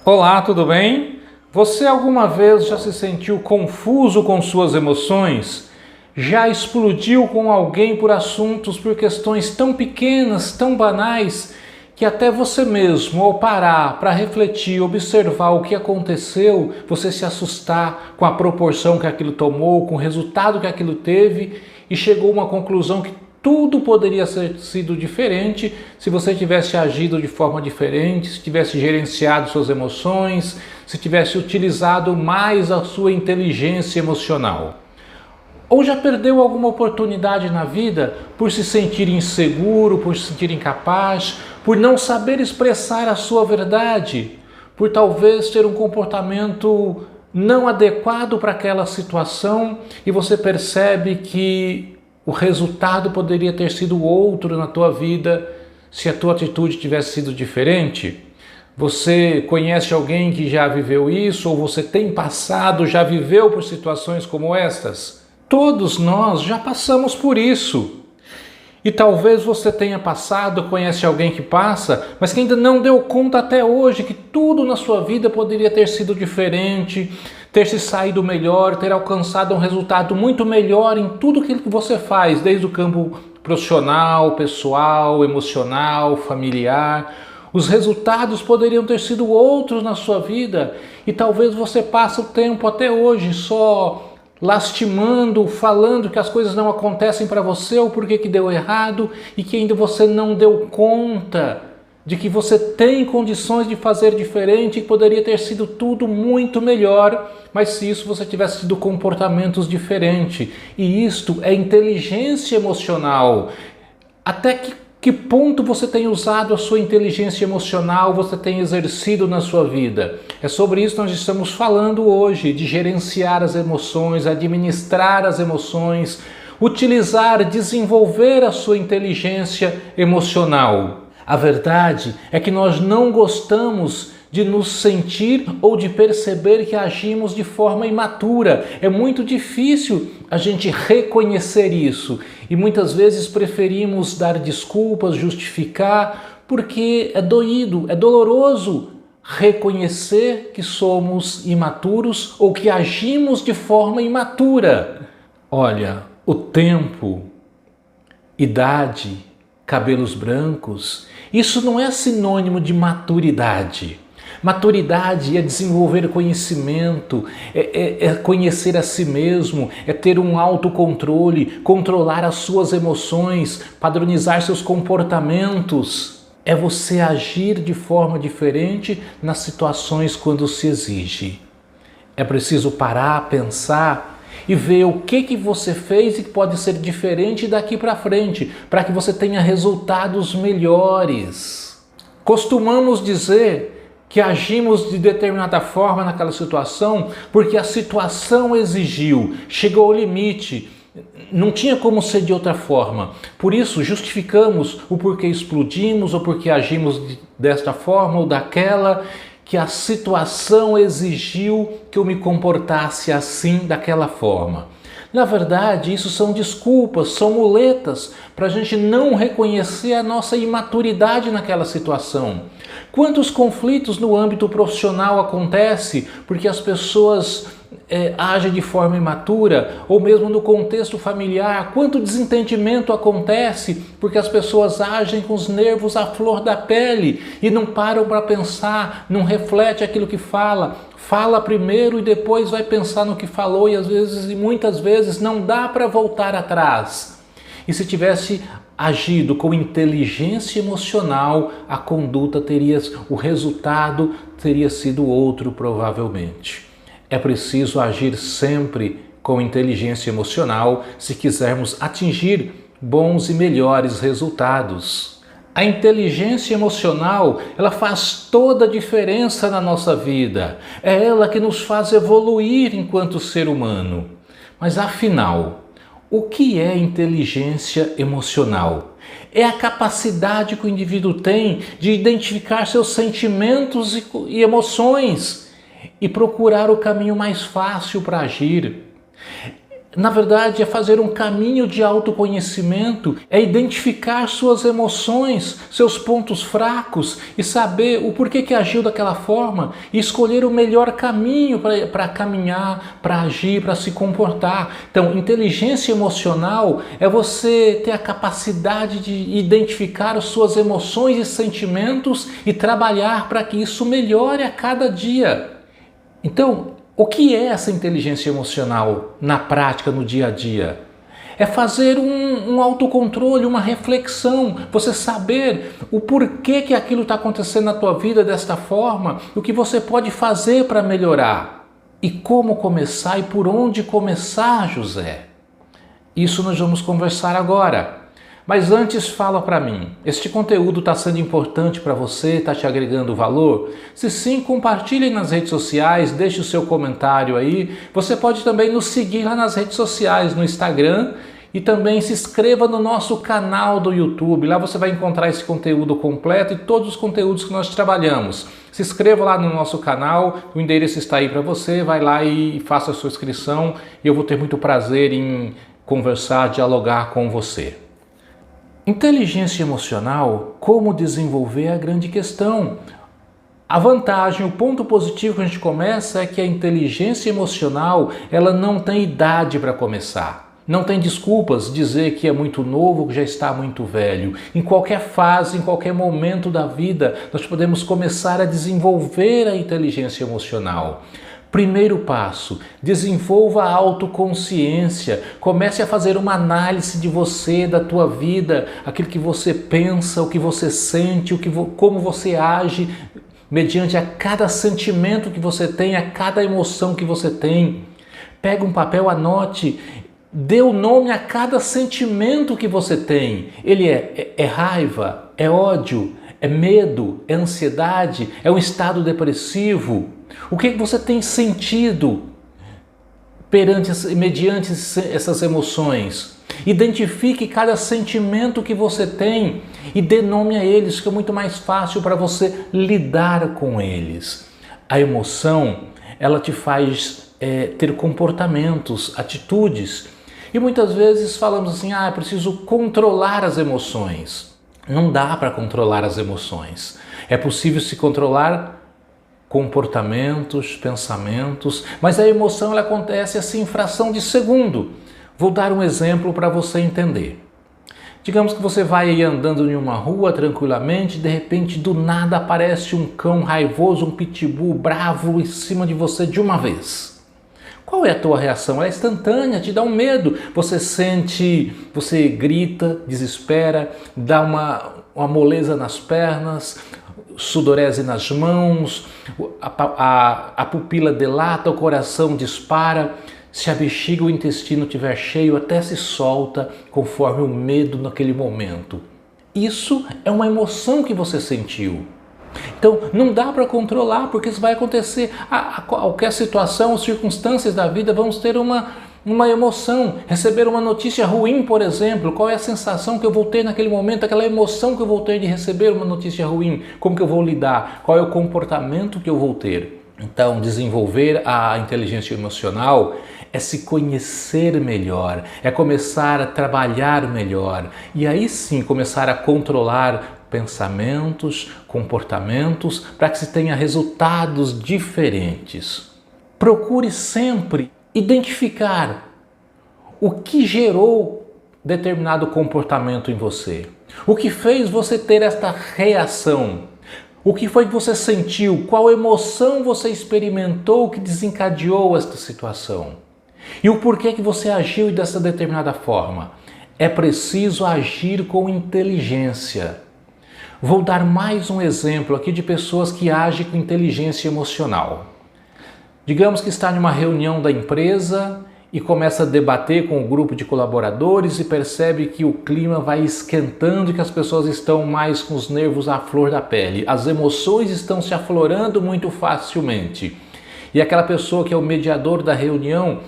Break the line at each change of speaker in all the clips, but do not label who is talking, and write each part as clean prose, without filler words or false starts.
Olá, tudo bem? Você alguma vez já se sentiu confuso com suas emoções? Já explodiu com alguém por assuntos, por questões tão pequenas, tão banais, que até você mesmo, ao parar para refletir, observar o que aconteceu, você se assustar com a proporção que aquilo tomou, com o resultado que aquilo teve e chegou a uma conclusão que tudo poderia ter sido diferente se você tivesse agido de forma diferente, se tivesse gerenciado suas emoções, se tivesse utilizado mais a sua inteligência emocional. Ou já perdeu alguma oportunidade na vida por se sentir inseguro, por se sentir incapaz, por não saber expressar a sua verdade, por talvez ter um comportamento não adequado para aquela situação e você percebe que o resultado poderia ter sido outro na tua vida se a tua atitude tivesse sido diferente? Você conhece alguém que já viveu isso ou você tem passado, já viveu por situações como estas? Todos nós já passamos por isso. E talvez você tenha passado, conhece alguém que passa, mas que ainda não deu conta até hoje que tudo na sua vida poderia ter sido diferente, ter se saído melhor, ter alcançado um resultado muito melhor em tudo aquilo que você faz, desde o campo profissional, pessoal, emocional, familiar. Os resultados poderiam ter sido outros na sua vida e talvez você passe o tempo até hoje só lastimando, falando que as coisas não acontecem para você ou porque que deu errado e que ainda você não deu conta de que você tem condições de fazer diferente e poderia ter sido tudo muito melhor, mas se isso você tivesse tido comportamentos diferentes. E isto é inteligência emocional. Até que ponto você tem usado a sua inteligência emocional, você tem exercido na sua vida? É sobre isso que nós estamos falando hoje, de gerenciar as emoções, administrar as emoções, utilizar, desenvolver a sua inteligência emocional. A verdade é que nós não gostamos de nos sentir ou de perceber que agimos de forma imatura. É muito difícil a gente reconhecer isso e muitas vezes preferimos dar desculpas, justificar, porque é doído, é doloroso reconhecer que somos imaturos ou que agimos de forma imatura. Olha, o tempo, idade, cabelos brancos, isso não é sinônimo de maturidade. Maturidade é desenvolver conhecimento, é conhecer a si mesmo, é ter um autocontrole, controlar as suas emoções, padronizar seus comportamentos. É você agir de forma diferente nas situações quando se exige. É preciso parar, pensar e ver o que você fez e que pode ser diferente daqui para frente, para que você tenha resultados melhores. Costumamos dizer que agimos de determinada forma naquela situação porque a situação exigiu, chegou ao limite, não tinha como ser de outra forma. Por isso justificamos o porquê explodimos ou porquê agimos desta forma ou daquela, que a situação exigiu que eu me comportasse assim, daquela forma. Na verdade, isso são desculpas, são muletas para a gente não reconhecer a nossa imaturidade naquela situação. Quantos conflitos no âmbito profissional acontecem porque as pessoas agem de forma imatura, ou mesmo no contexto familiar? Quanto desentendimento acontece porque as pessoas agem com os nervos à flor da pele e não param para pensar, não reflete aquilo que fala. Fala primeiro e depois vai pensar no que falou e muitas vezes não dá para voltar atrás. E se tivesse agido com inteligência emocional, a conduta o resultado teria sido outro provavelmente. É preciso agir sempre com inteligência emocional se quisermos atingir bons e melhores resultados. A inteligência emocional, ela faz toda a diferença na nossa vida. É ela que nos faz evoluir enquanto ser humano. Mas afinal, o que é inteligência emocional? É a capacidade que o indivíduo tem de identificar seus sentimentos e emoções e procurar o caminho mais fácil para agir. Na verdade, é fazer um caminho de autoconhecimento, é identificar suas emoções, seus pontos fracos e saber o porquê que agiu daquela forma e escolher o melhor caminho para caminhar, para agir, para se comportar. Então, inteligência emocional é você ter a capacidade de identificar as suas emoções e sentimentos e trabalhar para que isso melhore a cada dia. Então, o que é essa inteligência emocional na prática, no dia a dia? É fazer um autocontrole, uma reflexão, você saber o porquê que aquilo está acontecendo na tua vida desta forma, o que você pode fazer para melhorar e como começar e por onde começar, José. Isso nós vamos conversar agora. Mas antes fala para mim, este conteúdo está sendo importante para você, está te agregando valor? Se sim, compartilhe nas redes sociais, deixe o seu comentário aí. Você pode também nos seguir lá nas redes sociais, no Instagram, e também se inscreva no nosso canal do YouTube. Lá você vai encontrar esse conteúdo completo e todos os conteúdos que nós trabalhamos. Se inscreva lá no nosso canal, o endereço está aí para você, vai lá e faça a sua inscrição e eu vou ter muito prazer em conversar, dialogar com você. Inteligência emocional, como desenvolver é a grande questão. A vantagem, o ponto positivo que a gente começa é que a inteligência emocional, ela não tem idade para começar. Não tem desculpas dizer que é muito novo, que já está muito velho. Em qualquer fase, em qualquer momento da vida, nós podemos começar a desenvolver a inteligência emocional. Primeiro passo, desenvolva a autoconsciência, comece a fazer uma análise de você, da tua vida, aquilo que você pensa, o que você sente, como você age, mediante a cada sentimento que você tem, a cada emoção que você tem. Pega um papel, anote, dê o nome a cada sentimento que você tem. Ele é raiva, é ódio, é medo, é ansiedade, é um estado depressivo. O que você tem sentido mediante essas emoções? Identifique cada sentimento que você tem e dê nome a eles, que é muito mais fácil para você lidar com eles. A emoção, ela te faz ter comportamentos, atitudes. E muitas vezes falamos assim, é preciso controlar as emoções. Não dá para controlar as emoções. É possível se controlar comportamentos, pensamentos, mas a emoção ela acontece assim em fração de segundo. Vou dar um exemplo para você entender. Digamos que você vai aí andando em uma rua tranquilamente, de repente do nada aparece um cão raivoso, um pitbull bravo em cima de você de uma vez. Qual é a tua reação? Ela é instantânea, te dá um medo. Você sente, você grita, desespera, dá uma moleza nas pernas, sudorese nas mãos, a pupila dilata, o coração dispara. Se a bexiga ou o intestino estiver cheio, até se solta conforme o medo naquele momento. Isso é uma emoção que você sentiu. Então não dá para controlar, porque isso vai acontecer a qualquer situação ou circunstâncias da vida. Vamos ter uma emoção, receber uma notícia ruim, por exemplo. Qual é a sensação que eu vou ter naquele momento, aquela emoção que eu vou ter de receber uma notícia ruim? Como que eu vou lidar? Qual é o comportamento que eu vou ter? Então, desenvolver a inteligência emocional é se conhecer melhor, é começar a trabalhar melhor e aí sim começar a controlar pensamentos, comportamentos, para que se tenha resultados diferentes. Procure sempre identificar o que gerou determinado comportamento em você, o que fez você ter esta reação. O que foi que você sentiu? Qual emoção você experimentou que desencadeou esta situação? E o porquê que você agiu dessa determinada forma? É preciso agir com inteligência. Vou dar mais um exemplo aqui de pessoas que agem com inteligência emocional. Digamos que está em uma reunião da empresa e começa a debater com o grupo de colaboradores e percebe que o clima vai esquentando e que as pessoas estão mais com os nervos à flor da pele. As emoções estão se aflorando muito facilmente. E aquela pessoa que é o mediador da reunião,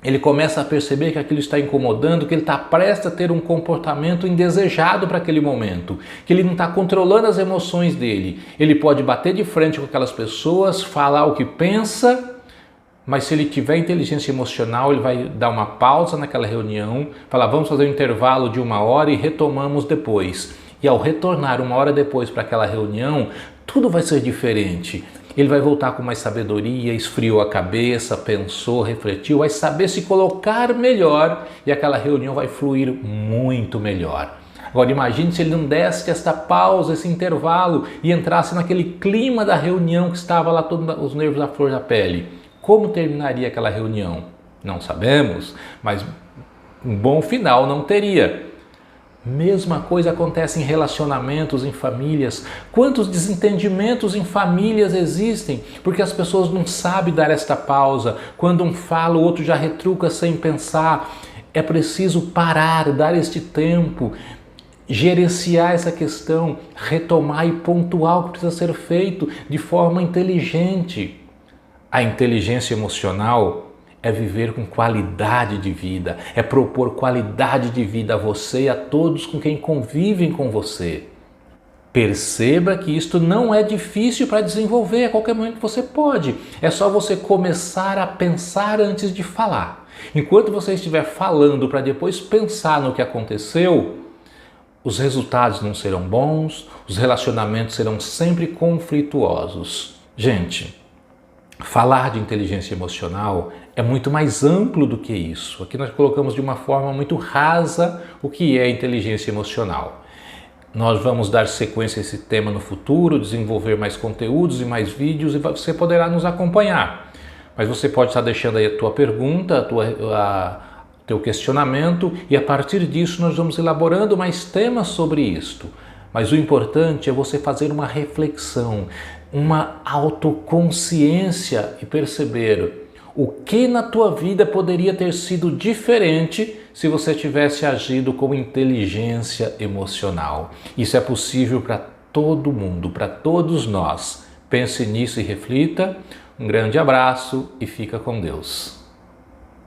ele começa a perceber que aquilo está incomodando, que ele está prestes a ter um comportamento indesejado para aquele momento, que ele não está controlando as emoções dele. Ele pode bater de frente com aquelas pessoas, falar o que pensa, Mas se ele tiver inteligência emocional, ele vai dar uma pausa naquela reunião, falar, vamos fazer um intervalo de 1 hora e retomamos depois. E ao retornar 1 hora depois para aquela reunião, tudo vai ser diferente. Ele vai voltar com mais sabedoria, esfriou a cabeça, pensou, refletiu, vai saber se colocar melhor e aquela reunião vai fluir muito melhor. Agora imagine se ele não desse esta pausa, esse intervalo e entrasse naquele clima da reunião que estava lá todos os nervos à flor da pele. Como terminaria aquela reunião? Não sabemos, mas um bom final não teria. Mesma coisa acontece em relacionamentos, em famílias. Quantos desentendimentos em famílias existem? Porque as pessoas não sabem dar esta pausa. Quando um fala, o outro já retruca sem pensar. É preciso parar, dar este tempo, gerenciar essa questão, retomar e pontuar o que precisa ser feito de forma inteligente. A inteligência emocional é viver com qualidade de vida, é propor qualidade de vida a você e a todos com quem convivem com você. Perceba que isto não é difícil para desenvolver, a qualquer momento você pode. É só você começar a pensar antes de falar. Enquanto você estiver falando para depois pensar no que aconteceu, os resultados não serão bons, os relacionamentos serão sempre conflituosos. Gente, falar de inteligência emocional é muito mais amplo do que isso. Aqui nós colocamos de uma forma muito rasa o que é inteligência emocional. Nós vamos dar sequência a esse tema no futuro, desenvolver mais conteúdos e mais vídeos e você poderá nos acompanhar. Mas você pode estar deixando aí a tua pergunta, teu questionamento e a partir disso nós vamos elaborando mais temas sobre isto. Mas o importante é você fazer uma reflexão, uma autoconsciência e perceber o que na tua vida poderia ter sido diferente se você tivesse agido com inteligência emocional. Isso é possível para todo mundo, para todos nós. Pense nisso e reflita. Um grande abraço e fica com Deus.